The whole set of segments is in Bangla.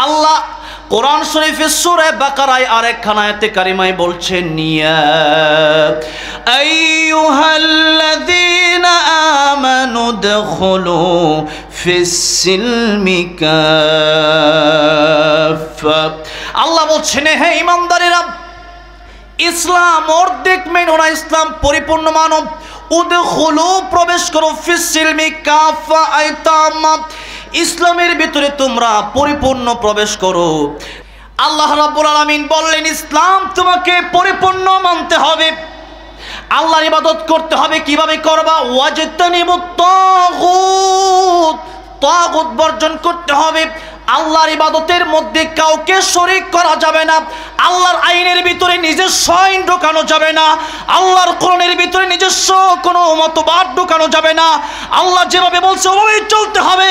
আল্লাহ কোরআন শরীফের সূরা বাকারায় আরেকখানা আয়াতে কারিমায় বলছেন, ইয়া আইয়ুহাল্লাযীনা আমানু দুখুলু ফিস-সিলমি কাফা। আল্লাহ বলছেন, হে ঈমানদারেরা, ইসলাম অর্ধেক মেনো না, ইসলাম পরিপূর্ণ মানব। উদখুলু প্রবেশ করো, ফিস-সিলমি কাফা আই তাম্মা, ইসলামের ভিতরে তোমরা পরিপূর্ণ প্রবেশ করো। আল্লাহ রাব্বুল আলামিন বললেন, ইসলাম তোমাকে পরিপূর্ণ মানতে হবে, আল্লাহর ইবাদত করতে হবে। কিভাবে করবা? ওয়াজতানিবুত তাগুত, তাগুত বর্জন করতে হবে। আল্লাহর ইবাদতের মধ্যে কাউকে শরীক করা যাবে না, আল্লাহর আইনের ভিতরে নিজস্ব আইন ঢোকানো যাবে না, আল্লাহর কোরআনের ভিতরে নিজস্ব কোনো মতবাদ ঢোকানো যাবে না। আল্লাহ যেভাবে বলছে ওভাবেই চলতে হবে।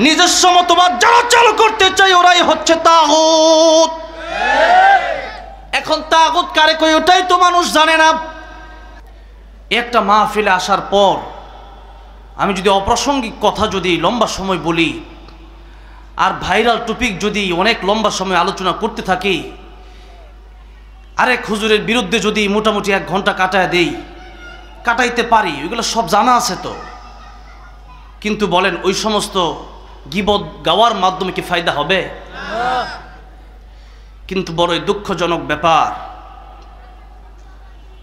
নিজস্ব মতবাদ যারা চালু করতে চায় ওরাই হচ্ছে তাগুত। এখন তাগুত কারে কই ওটাই তো মানুষ জানে না। একটা মাহফিলে আসার পর আমি যদি অপ্রাসঙ্গিক কথা যদি লম্বা সময় বলি, আর ভাইরাল টপিক যদি অনেক লম্বা সময় আলোচনা করতে থাকি, আরেক হুজুরের বিরুদ্ধে যদি মোটামুটি 1 ঘন্টা কাটায় দেই, কাটাইতে পারি, ওইগুলো সব জানা আছে তো। কিন্তু বলেন, ওই সমস্ত গীবত গাওয়ার মাধ্যমে কি ফায়দা হবে? কিন্তু বড়ই দুঃখজনক ব্যাপার,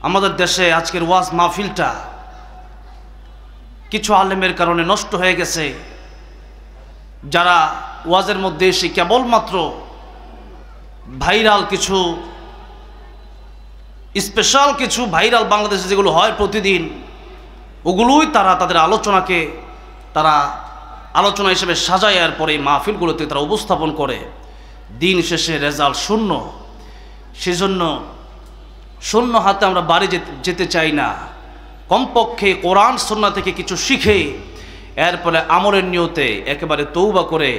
আমাদের দেশে আজকের ওয়াজ মাহফিলটা কিছু আলেমের কারণে নষ্ট হয়ে গেছে। যারা ওয়াজের মধ্যে এসে কেবলমাত্র ভাইরাল কিছু, স্পেশাল কিছু ভাইরাল বাংলাদেশে যেগুলো হয় প্রতিদিন, ওগুলোই তারা তাদের আলোচনাকে তারা আলোচনা হিসেবে সাজায়, আর পরে মাহফিলগুলোতে তারা উপস্থাপন করে। দিন শেষে রেজাল্ট শূন্য। সেজন্য শূন্য হাতে আমরা বাড়ি যেতে চাই না। কমপক্ষে কোরআন সুন্নাহ থেকে কিছু শিখে এরপরে আমলের নিয়তে একেবারে তৌবা করে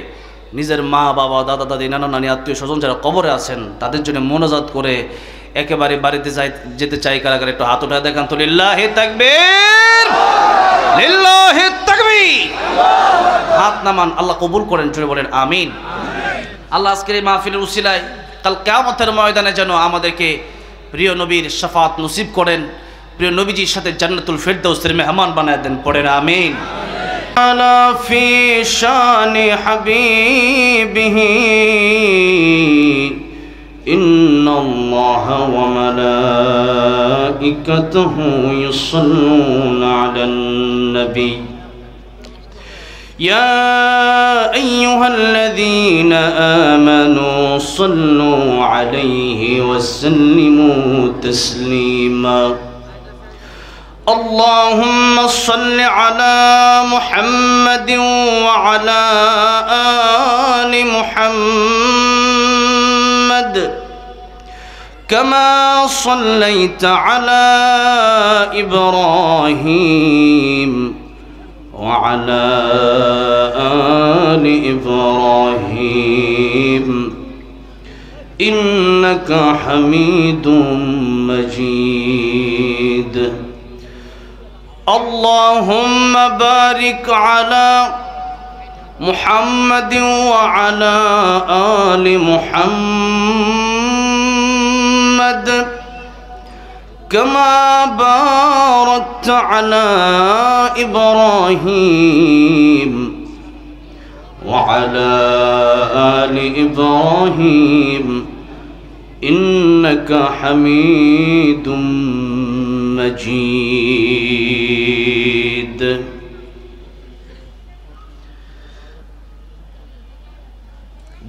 নিজের মা বাবা দাদা দাদি নানা নানি আত্মীয় স্বজন যারা কবরে আছেন তাদের জন্য মোনাজাত করে একেবারে বাড়িতে যেতে চাই। কারাগারে একটু হাত উঠে দেখান তো, লিল্লাহি তাকবীর, লিল্লাহি তাকবীর। হাত নামান, আল্লাহ কবুল করেন, জোরে বলেন আমিন। আল্লাহ আজকের এই মাহফিলের উসিলায় কাল কিয়ামতের ময়দানে যেন আমাদেরকে প্রিয় নবীর শাফাত নসিব করেন, প্রিয় নবীজির সাথে জান্নাতুল ফিরদাউসের মেহমান বানায় দেন, পড়েন আমিন। আলা ফি শানি হাবিবিহি ইন্নাল্লাহা ওয়া মালাইকাতুহু ইউসাল্লুনা আলান নবী يا أيها الذين آمنوا صلوا عليه وسلموا تسليما اللهم صل على محمد وعلى آل محمد كما صليت على إبراهيم وعلى آل إبراهيم إنك حميد مجيد اللهم بارك على محمد وعلى آل محمد كما باركت على إبراهيم وعلى آل إبراهيم إنك حميد مجيد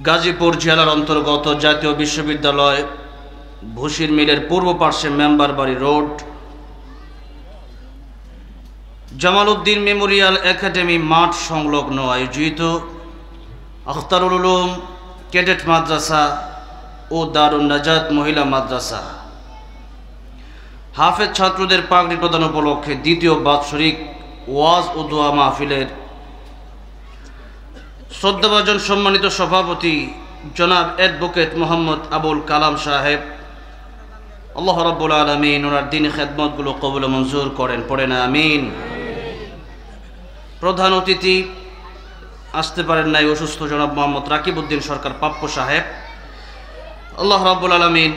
গাজীপুর জেলার অন্তর্গত জাতীয় বিশ্ববিদ্যালয় ভুশির মিলের পূর্ব পার্শ্বে মেম্বার বাড়ি road Jamal Uddin Memorial academy মাঠ সংলগ্ন আয়োজিত আখতারুল উলুম ক্যাডেট মাদ্রাসা ও দারুন নাজাত মহিলা মাদ্রাসা হাফেজ ছাত্রদের পাগড়ি প্রদান উপলক্ষে দ্বিতীয় বাৎসরিক ওয়াজ ও দোয়া মাহফিলের শ্রদ্ধাভাজন সম্মানিত সভাপতি জনাব অ্যাডভোকেট মোহাম্মদ আবুল কালাম সাহেব, আল্লাহ রাব্বুল আলামিন ওনার দ্বীনি খেদমতগুলো কবুল ও মঞ্জুর করেন, পড়েন আমিন। প্রধান অতিথি আসতে পারেন নাই অসুস্থ জনাব মোহাম্মদ রাকিবউদ্দিন সরকার পাপ্পু সাহেব। আল্লাহ রাব্বুল আলামিন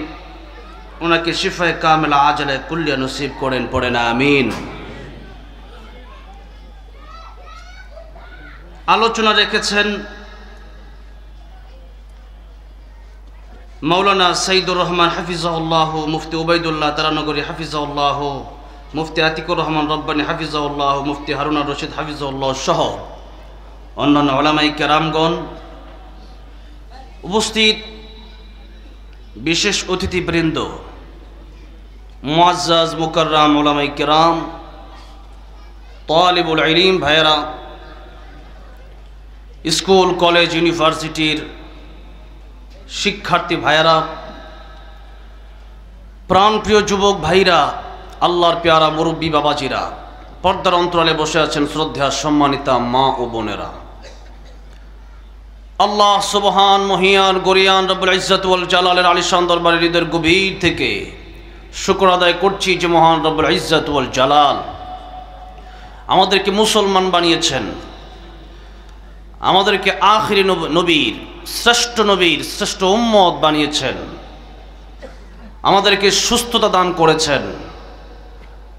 ওনাকে শিফায়ে কামিলা আজলে কুল্লিয়া নসিব করেন, পড়েন আমিন। আলোচনা রেখেছেন মাওলানা সাইদুর রহমান হাফিজাহুল্লাহ, মুফতি উবাইদুল্লাহ তারানগরী হাফিজাহুল্লাহ, মুফতি আতিকুর রহমান রব্বানী হাফিজাহুল্লাহ, মুফতি হারুনা রশিদ হাফিজাহুল্লাহ সহ অন্যান্য উলামায়ে কেরামগণ, উপস্থিত বিশেষ অতিথিবৃন্দ, মুআজ্জাজ মুকাররাম উলামায়ে কেরাম, তালিবুল ইলম ভাইয়েরা, স্কুল কলেজ ইউনিভার্সিটির শিক্ষার্থী ভাইয়েরা, প্রাণপ্রিয় যুবক ভাইরা, আল্লাহর পেয়ারা মুরব্বী বাবাজিরা, পর্দার অন্তরালে বসে আছেন শ্রদ্ধা সম্মানিতা মা ও বোনেরা, আল্লাহ সুবহান মহিয়ান গরিয়ান রব্বুল ইজ্জত ওয়াল জালালের আলিশান দরবারে হৃদয়ের গভীর থেকে শুকর আদায় করছি যে মহান রব্বুল ইজ্জত ওয়াল জালাল আমাদেরকে মুসলমান বানিয়েছেন, আমাদেরকে আখিরি নবীর শ্রেষ্ঠ উম্মত বানিয়েছেন, আমাদেরকে সুস্থতা দান করেছেন,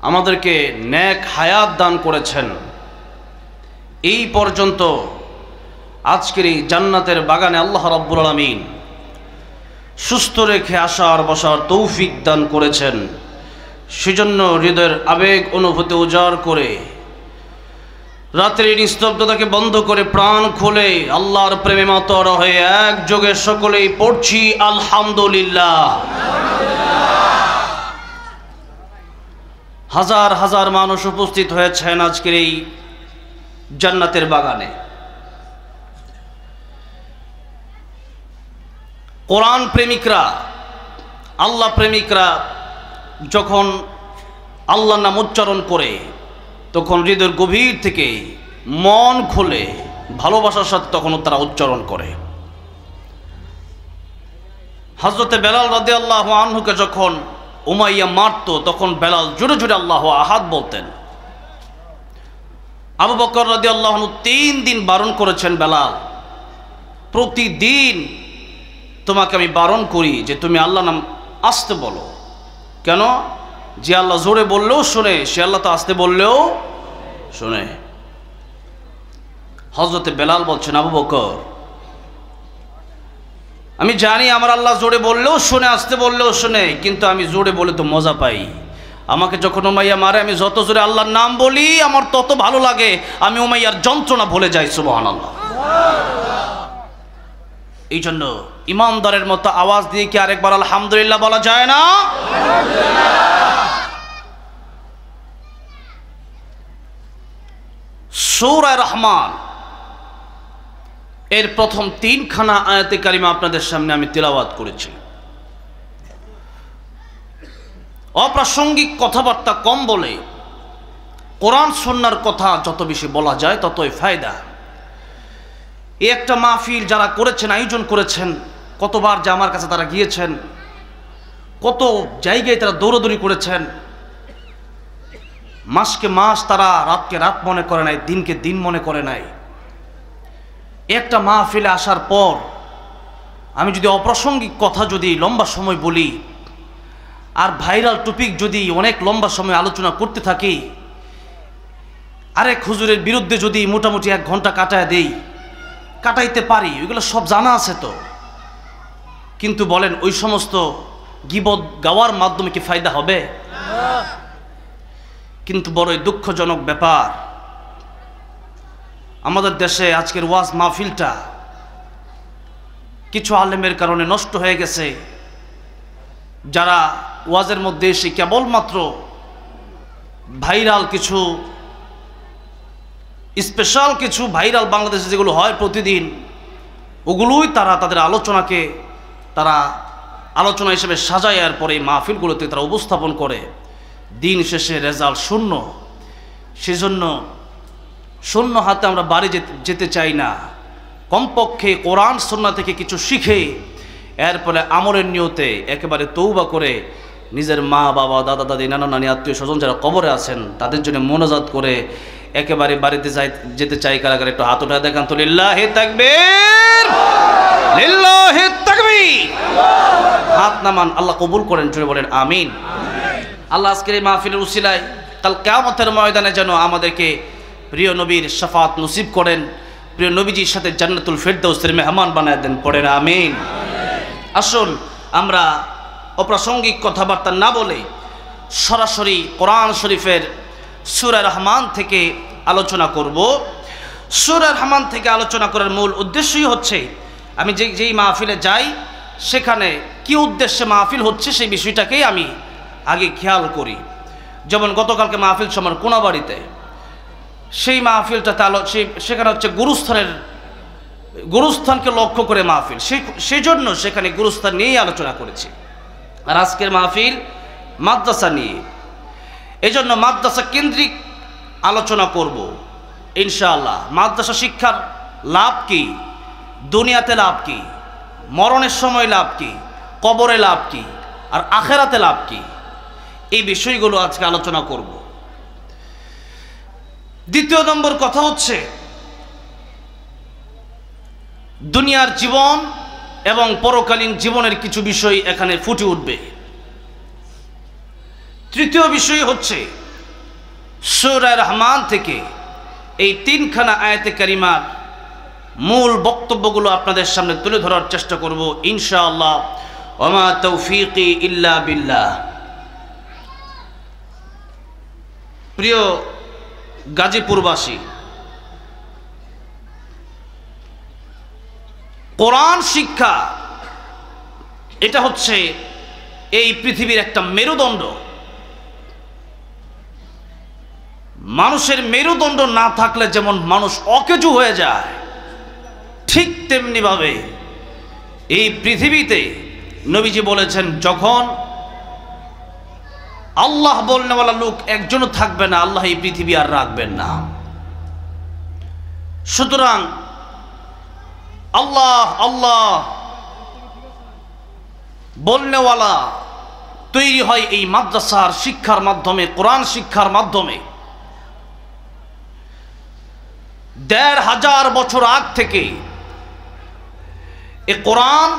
আমাদেরকে নেক হায়াত দান করেছেন। এই পর্যন্ত আজকের এই জান্নাতের বাগানে আল্লাহ রাব্বুল আলামিন সুস্থ রেখে আসার বসার তৌফিক দান করেছেন। সেজন্য হৃদয়ের আবেগ অনুভূতি উজাড় করে রাত্রির নিস্তব্ধতাকে বন্ধ করে প্রাণ খুলে আল্লাহর প্রেমে মাতোয়ার হয়ে একযোগে সকলেই পড়ছি আলহামদুলিল্লাহ। হাজার হাজার মানুষ উপস্থিত হয়েছেন আজকের এই জান্নাতের বাগানে। কোরআন প্রেমিকরা, আল্লাহ প্রেমিকরা যখন আল্লাহর নাম উচ্চারণ করে তখন হৃদয়ের গভীর থেকে মন খুলে ভালোবাসার সাথে তখন তারা উচ্চারণ করে। হযরতে বেলাল রাদিয়াল্লাহু আনহুকে যখন উমাইয়া মারত তখন বেলাল জোরে জোরে আল্লাহু আহাদ বলতেন। আবু বকর রাদিয়াল্লাহু আনহু 3 দিন বারণ করেছেন, বেলাল প্রতিদিন তোমাকে আমি বারণ করি যে তুমি আল্লাহর নাম আস্তে বলো। কেন? যে আল্লাহ জোরে বললেও শোনে, সে আল্লাহ তো আস্তে বললেও শোনে। হযরতে বেলাল বলছেন, আবু বকর আমি জানি আমার আল্লাহ জোরে বললেও শোনে, আস্তে বললেও শোনে, কিন্তু আমি জোরে বলে তো মজা পাই। আমাকে যখন উমাইয়া মারে আমি যত জোরে আল্লাহর নাম বলি আমার তত ভালো লাগে, আমি উমাইয়ার যন্ত্রণা ভুলে যাই। সুবহানাল্লাহ। এই জন্য ইমানদারের মতো আওয়াজ দিয়ে কি আরেকবার আলহামদুলিল্লাহ বলা যায় না? সূরা রহমান এর প্রথম 3খানা আয়াতে কারিমা আপনাদের সামনে আমি তেলাওয়াত করেছি। অপ্রাসঙ্গিক কথাবার্তা কম বলে কোরআন সুন্নাহর কথা যত বেশি বলা যায় ততই ফায়দা। এই একটা মাহফিল যারা করেছেন, আয়োজন করেছেন, কতবার যে আমার কাছে তারা গিয়েছেন, কত জায়গায় তারা দৌড়াদৌড়ি করেছেন, মাসকে মাস তারা রাতকে রাত মনে করে নাই, দিনকে দিন মনে করে নাই। একটা মাহফিলে আসার পর আমি যদি অপ্রাসঙ্গিক কথা যদি লম্বা সময় বলি আর ভাইরাল টপিক যদি অনেক লম্বা সময় আলোচনা করতে থাকি, আরেক হুজুরের বিরুদ্ধে যদি মোটামুটি 1 ঘন্টা কাটাইতে পারি, ওইগুলো সব জানা আছে তো, কিন্তু বলেন ওই সমস্ত গীবত গাওয়ার মাধ্যমে কি ফায়দা হবে? কিন্তু বড়ই দুঃখজনক ব্যাপার, আমাদের দেশে আজকের ওয়াজ মাহফিলটা কিছু আলেমের কারণে নষ্ট হয়ে গেছে, যারা ওয়াজের মধ্যে এসে কেবলমাত্র ভাইরাল কিছু স্পেশাল কিছু ভাইরাল বাংলাদেশে যেগুলো হয় প্রতিদিন, ওগুলোই তারা তাদের আলোচনাকে তারা আলোচনা হিসেবে সাজায়, আর পরে মাহফিলগুলোতে তারা উপস্থাপন করে। দিন শেষে রেজাল্ট শূন্য। সেজন্য শূন্য হাতে আমরা বাড়ি যেতে চাই না। কমপক্ষে কোরআন সুন্নাহ থেকে কিছু শিখে এরপরে আমলের নিয়তে একেবারে তৌবা করে নিজের মা বাবা দাদা দাদি নানা নানি আত্মীয় স্বজন যারা কবরে আছেন তাদের জন্য মোনাজাত করে একেবারে বাড়িতে যেতে চাই কারা কারা একটু হাত উঠায় দেখান তো। লিল্লাহি তাকবীর, লিল্লাহি তাকবীর। হাত নামান, আল্লাহ কবুল করেন, জোরে বলেন আমিন। আল্লাহ আজকের এই মাহফিলের উসিলায় কাল কিয়ামতের ময়দানে যেন আমাদেরকে প্রিয় নবীর শাফাত নসিব করেন, প্রিয় নবীজির সাথে জান্নাতুল ফেরদাউসের মেহমান বানায় দেন, পড়েন আমিন। আসুন আমরা অপ্রাসঙ্গিক কথাবার্তা না বলে সরাসরি কোরআন শরীফের সূরা রহমান থেকে আলোচনা করব। সূরা রহমান থেকে আলোচনা করার মূল উদ্দেশ্যই হচ্ছে আমি যেই মাহফিলে যাই সেখানে কি উদ্দেশ্যে মাহফিল হচ্ছে সেই বিষয়টাকেই আমি আগে খেয়াল করি। যেমন গতকালকে মাহফিল সময় কোনাবাড়িতে, সেই মাহফিলটাতে সেখানে হচ্ছে গুরুস্থানকে লক্ষ্য করে মাহফিল, সেই জন্য সেখানে গুরুস্থান নিয়েই আলোচনা করেছি। আর আজকের মাহফিল মাদ্রাসা নিয়ে, এজন্য মাদ্রাসা কেন্দ্রিক আলোচনা করব ইনশাআল্লাহ। মাদ্রাসা শিক্ষার লাভ কি, দুনিয়াতে লাভ কি, মরণের সময় লাভ কি, কবরে লাভ কি, আর আখেরাতে লাভ কি, এই বিষয়গুলো আজকে আলোচনা করব। দ্বিতীয় নম্বর কথা হচ্ছে দুনিয়ার জীবন এবং পরকালীন জীবনের কিছু বিষয় এখানে ফুটে উঠবে। তৃতীয় বিষয় হচ্ছে সূরা রহমান থেকে এই তিনখানা আয়াতে কারিমার মূল বক্তব্যগুলো আপনাদের সামনে তুলে ধরার চেষ্টা করব ইনশাআল্লাহ। ওমা তৌফিকি ইল্লা বিল্লাহ। প্রিয় গাজীপুরবাসী, কোরআন শিক্ষা এটা হচ্ছে এই পৃথিবীর একটা মেরুদণ্ড। মানুষের মেরুদণ্ড না থাকলে যেমন মানুষ অকেজু হয়ে যায়, ঠিক তেমনি ভাবে এই পৃথিবীতে নবীজি বলেছেন যখন আল্লাহ বলনেওয়ালা লোক একজনও থাকবে না, আল্লাহ এই পৃথিবী আর রাখবেন না। সুতরাং আল্লাহ আল্লাহ বলনেওয়ালা তৈরি হয় এই মাদ্রাসার শিক্ষার মাধ্যমে, কোরআন শিক্ষার মাধ্যমে। ১৫০০ বছর আগ থেকে এ কোরআন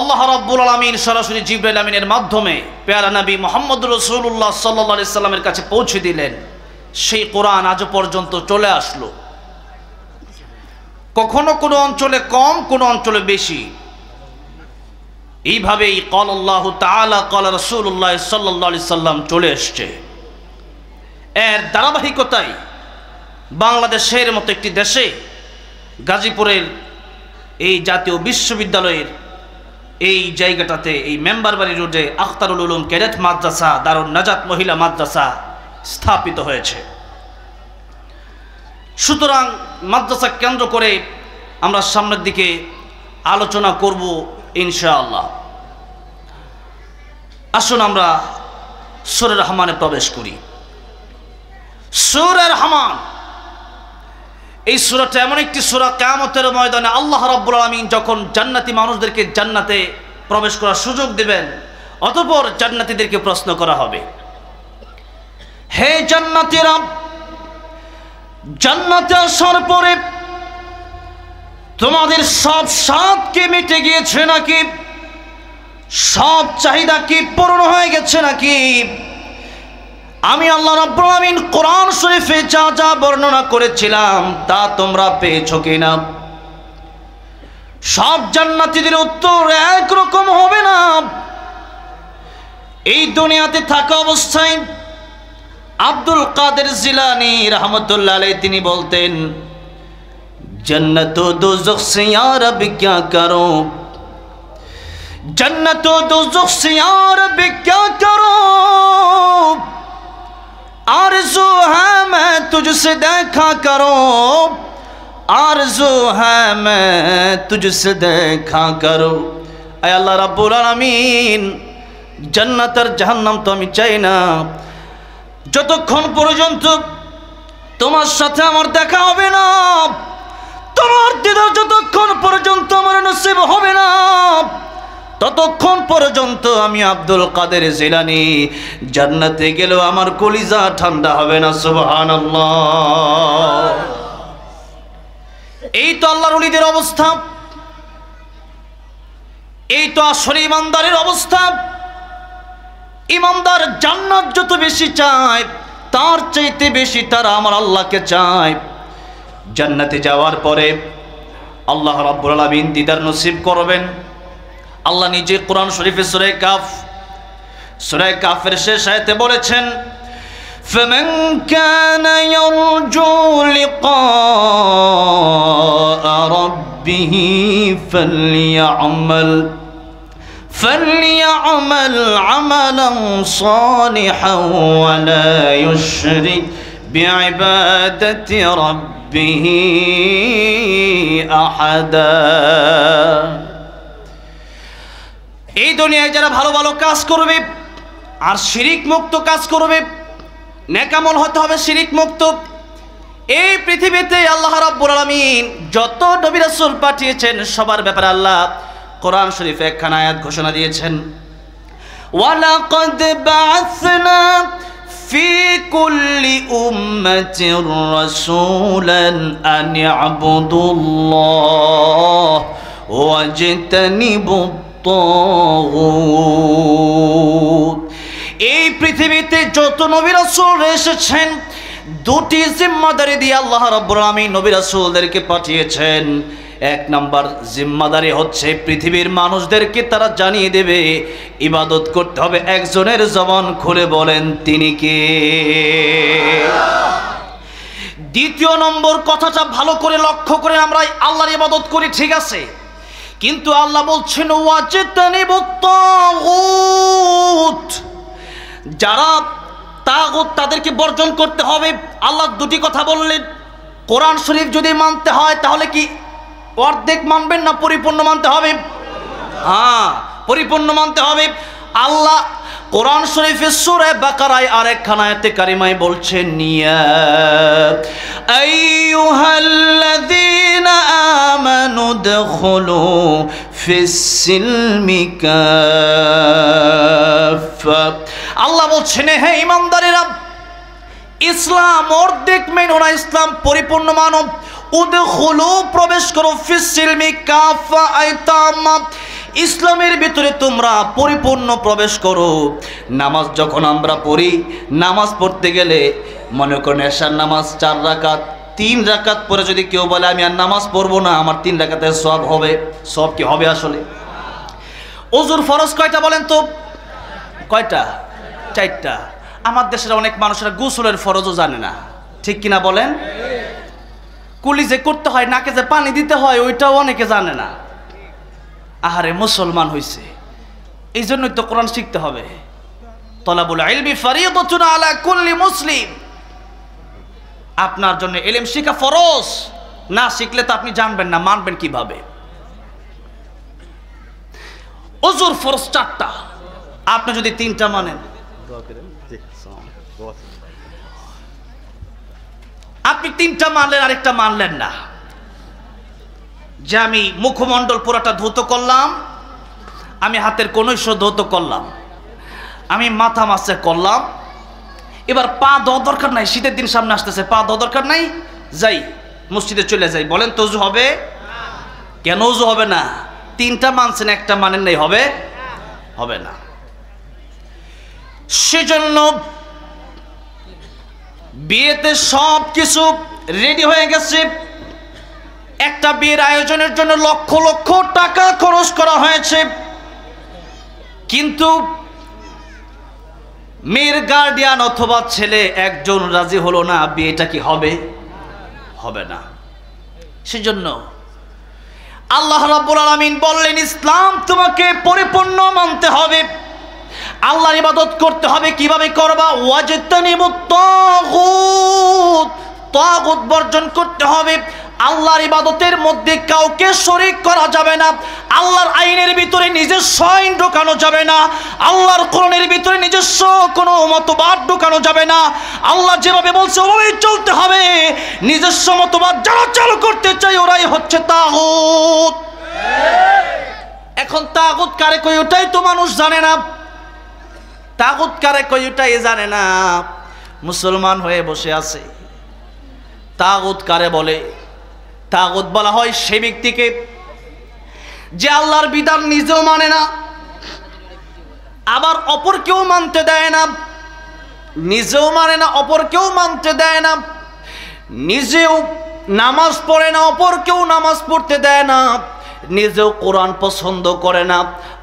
আল্লাহ রাব্বুল আলামিন সরাসরি জিবরাইল আমিনের মাধ্যমে পেয়ারা নবী মুহাম্মদ রাসূলুল্লাহ সাল্লাল্লাহু আলাইহি সাল্লামের কাছে পৌঁছে দিলেন। সেই কোরআন আজ পর্যন্ত চলে আসলো, কখনো কোনো অঞ্চলে কম, কোনো অঞ্চলে বেশি। এইভাবেই ক্বাল আল্লাহু তাআলা ক্বাল রাসূলুল্লাহ সাল্লাল্লাহু আলাইহি সাল্লাম চলে এসছে। এর ধারাবাহিকতায় বাংলাদেশের মতো একটি দেশে গাজীপুরের এই জাতীয় বিশ্ববিদ্যালয়ের এই জায়গাটাতে, এই মেম্বারবাড়ি রোডে আখতারুল উলুম ক্যাডেট মাদ্রাসা দারুন নাজাত মহিলা মাদ্রাসা স্থাপিত হয়েছে। সুতরাং মাদ্রাসা কেন্দ্র করে আমরা সামনের দিকে আলোচনা করব ইনশাআল্লাহ। আসুন আমরা সূরা রহমানে প্রবেশ করি। সূরা রহমান এই সূরাটা এমন একটি সূরা, কিয়ামতের ময়দানে আল্লাহ রাব্বুল আলামিন যখন জান্নাতি মানুষদেরকে জান্নাতে প্রবেশ করার সুযোগ দেবেন, অতঃপর জান্নাতীদেরকে প্রশ্ন করা হবে, হে জান্নাতীরা, জান্নাতে আসার পরে তোমাদের সব স্বাদ কি মিটে গিয়েছে নাকি? সব চাহিদা কি পূর্ণ হয়ে গেছে নাকি? আমি আল্লাহ রাব্বুল আলামিন কোরআন শরীফে যা যা বর্ণনা করেছিলাম তা তোমরা পেয়েছো কিনা? সব জান্নাতীদের উত্তর একরকম হবে না। এই দুনিয়াতে থাকা অবস্থায় আব্দুল কাদের জিলানী রাহমাতুল্লাহ আলাইহি তিনি বলতেন, जन्नत दोज़ख से या रब क्या करो, जन्नत दोज़ख से या रब क्या करो, आरज़ू है मैं तुझसे देखा करो, आरज़ू है मैं तुझसे देखा करो। ऐ अल्लाह रब्बुल आलामीन, जन्नत और जहन्नम तो আমি চাই না, যতক্ষণ পর্যন্ত তোমার সাথে আমার দেখা হবে না, তোমার দিদার যতক্ষণ পর্যন্ত আমার নসিব হবে না, ততক্ষণ পর্যন্ত পর্যন্ত আমি আব্দুল কাদের জিলানী জান্নাতে গেলেও আমার কলিজা ঠান্ডা হবে না। সুবহানাল্লাহ। এই তো আল্লাহর ওলিদের অবস্থা, এই তো আসলে ইমানদারের অবস্থা। ইমানদার জান্নাত যত বেশি চায় তার চাইতে বেশি তারা আমার আল্লাহকে চায়। জান্নাতে যাওয়ার পরে আল্লাহ রাব্বুল আলামিন দিদার নসিব করবেন। আল্লাহ নিজে কোরআন শরীফে সূরা কাফের শেষ আয়াতে বলেছেন, فمن كان يرجو لقاء ربه فليعمل عملا صالحا ولا يشرك بعبادة ربه أحدا। এই দুনিয়ায় যারা ভালো ভালো কাজ করবে আর শিরিক মুক্ত কাজ করবে, নেকামল হতে হবে শিরিক মুক্ত। এই পৃথিবীতে আল্লাহ রাব্বুল আলামিন যত নবী রাসূল পাঠিয়েছেন সবার ব্যাপারে আল্লাহ কোরআন শরীফে একখানা আয়াত ঘোষণা দিয়েছেন, ওয়ালাকাদ বা'আসনা ফি কুল্লি উম্মাতির রাসূলান আন ই'বুদুল্লাহ ওয়াজতানিবুত তাগুত। এই পৃথিবীতে যত নবী রাসূল এসেছেন দুটি জিম্মাদারি দিয়ে আল্লাহ রাব্বুল আলামিন নবী রাসূলদেরকে পাঠিয়েছেন। এক নাম্বার জিম্মাদারি হচ্ছে পৃথিবীর মানুষদেরকে তারা জানিয়ে দেবে ইবাদত করতে হবে একজনের। জবান খুলে বলেন তিনি কে? দ্বিতীয় নম্বর কথাটা ভালো করে লক্ষ্য করে আমরা আল্লাহর ইবাদত করি, ঠিক আছে, কিন্তু আল্লাহ বলছেন ওয়াজতানিবুত তাগুত, যারা তাগুত তাদেরকে বর্জন করতে হবে। আল্লাহ দুটি কথা বললেন। কোরআন শরীফ যদি মানতে হয় তাহলে কি অর্ধেক মানবেন না পরিপূর্ণ মানতে হবে? হ্যাঁ, পরিপূর্ণ মানতে হবে। আল্লাহ কোরআন শরীফের সূরা বাকারায় আরেকখানা আয়াতে কারিমায় বলছেন, ইয়া আইয়ুহাল্লাযীনা আমানু দুখুলু ফিস-সিলমি কাফা। আল্লাহ বলছেন, হে ঈমানদারেরা, ইসলাম অর্ধেক মেনো না, ইসলাম পরিপূর্ণ মানো। উদখুলু, প্রবেশ করো, ফিস-সিলমি কাফা আইতামা, ইসলামের ভিতরে তোমরা পরিপূর্ণ প্রবেশ করো। নামাজ যখন আমরা পড়ি, নামাজ পড়তে গেলে মনে করেন এশার নামাজ 4 রাকাত, 3 রাকাত পরে যদি কেউ বলে আমি আর নামাজ পড়বো না, আমার 3 রাকাতের সওয়াব হবে। সওয়াব কি হবে আসলে? ওযুর ফরজ কয়টা বলেন তো? কয়টা? 4টা। আমার দেশের অনেক মানুষেরা গোসলের ফরজও জানে না, ঠিক কিনা বলেন? কুলি যে করতে হয়, নাকে যে পানি দিতে হয়, ওইটাও অনেকে জানে না। আহারে, মুসলমান হইছে, এই জন্যই তো কোরআন শিখতে হবে। তলাবুল ইলমি ফরিয়দাতুন আলা কুল্লি মুসলিম, আপনার জন্য ইলম শিখা ফরজ। না শিখলে তো আপনি জানবেন না, মানবেন কিভাবে? ওযুর ফরজ 4টা, আপনি যদি 3টা মানেন, আপনি 3টা মানলেন, আরেকটা মানলেন না। যে আমি মুখমণ্ডল পুরাটা ধৌত করলাম, আমি হাতের কনুই ধৌত করলাম, আমি মাথা মাসে করলাম, এবার পা ধোয়া দরকার নাই, শীতের দিন সামনে আসতেছে, পা ধোয়া দরকার নাই, যাই মসজিদে চলে যাই, বলেন তো ওযু হবে? কেন ওযু হবে না? 3টা মানছেন, একটা মানেন নাই, হবে? হবে না। সেজন্য বিয়েতে সব কিছু রেডি হয়ে গেছে। একটা বিয়ের আয়োজনের জন্য লক্ষ লক্ষ টাকা খরচ করা হয়েছে, কিন্তু মেয়ের গার্ডিয়ান অথবা ছেলে একজন রাজি হলো না, বিয়েটা কি হবে? হবে না। সেজন্য আল্লাহ রাব্বুল আলামিন বললেন, ইসলাম তোমাকে পরিপূর্ণ মানতে হবে, আল্লাহর ইবাদত করতে হবে। কিভাবে করবা? ওয়াজতানিবুত তাগুত, তাগুত বর্জন করতে হবে। আল্লাহর ইবাদতের মধ্যে কাউকে শরীক করা যাবে না, আল্লাহর আইনের ভিতরে নিজস্ব আইন ঢোকানো যাবে না, আল্লাহর কোরআনের ভিতরে নিজস্ব কোনো মতবাদ ঢোকানো যাবে না। আল্লাহ যেভাবে বলছে ওভাবেই চলতে হবে। নিজস্ব মতবাদ যারা চালু করতে চায় ওরাই হচ্ছে তাগুত। এখন তাগুত কারে কই ওটাই তো মানুষ জানে না, তাগুত কারে কই ওটাই জানে না। মুসলমান হয়ে বসে আছে। তাগুত কারে বলে? তাগুত বলা হয় সেই ব্যক্তিকে যে আল্লাহর বিধান নিজেও মানে না, আবার অপরকেও মানতে দেয় না। নিজেও মানে না, অপরকেও মানতে দেয় না। নিজেও নামাজ পড়ে না, অপরকেও নামাজ পড়তে দেয় না। নিজেও কোরআন পছন্দ করে না,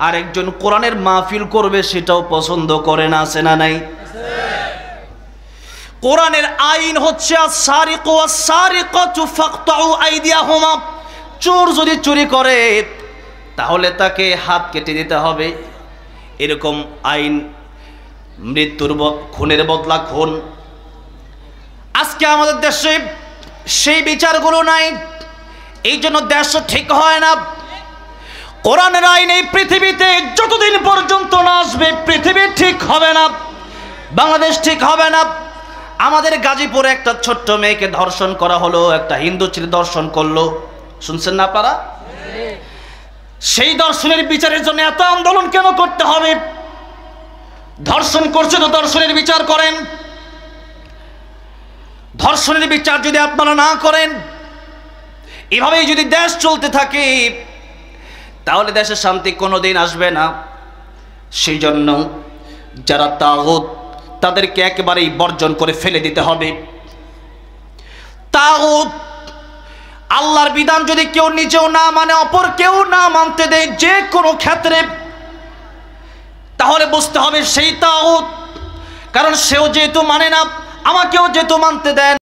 আরেকজন কোরআনের মাহফিল করবে সেটাও পছন্দ করে না। আছে না নাই? কোরআনের আইন হচ্ছে আস-সারিকু ওয়াস-সারিকাতু ফাকতাউ আইদিয়াহুমা। চোর যদি চুরি করে তাহলে তাকে হাত কেটে দিতে হবে, এরকম আইন। মৃত্যুর খুনের বদলা খুন। আজকে আমাদের দেশে সেই বিচারগুলো নাই, এই জন্য দেশ ঠিক হয় না। কোরআনের আইন এই পৃথিবীতে যতদিন পর্যন্ত না আসবে পৃথিবী ঠিক হবে না, বাংলাদেশ ঠিক হবে না। আমাদের গাজীপুরে একটা ছোট্ট মেয়েকে ধর্ষণ করা হলো, একটা হিন্দু ছেলে ধর্ষণ করলো, শুনছেন না আপনারা? সেই ধর্ষণের বিচারের জন্য এত আন্দোলন কেন করতে হবে? ধর্ষণ করছে তো ধর্ষণের বিচার করেন। ধর্ষণের বিচার যদি আপনারা না করেন, এভাবেই যদি দেশ চলতে থাকে তাহলে দেশে শান্তি কোনোদিন আসবে না। সেই জন্য যারা তাগুত তাদেরকে একেবারেই বর্জন করে ফেলে দিতে হবে। তাগুত আল্লাহর বিধান যদি কেউ নিজেও না মানে, অপর কেউ না মানতে দেয় যে কোনো ক্ষেত্রে, তাহলে বুঝতে হবে সেই তাগুত। কারণ সেও যেহেতু মানে না, আমাকেও যেহেতু মানতে দেয়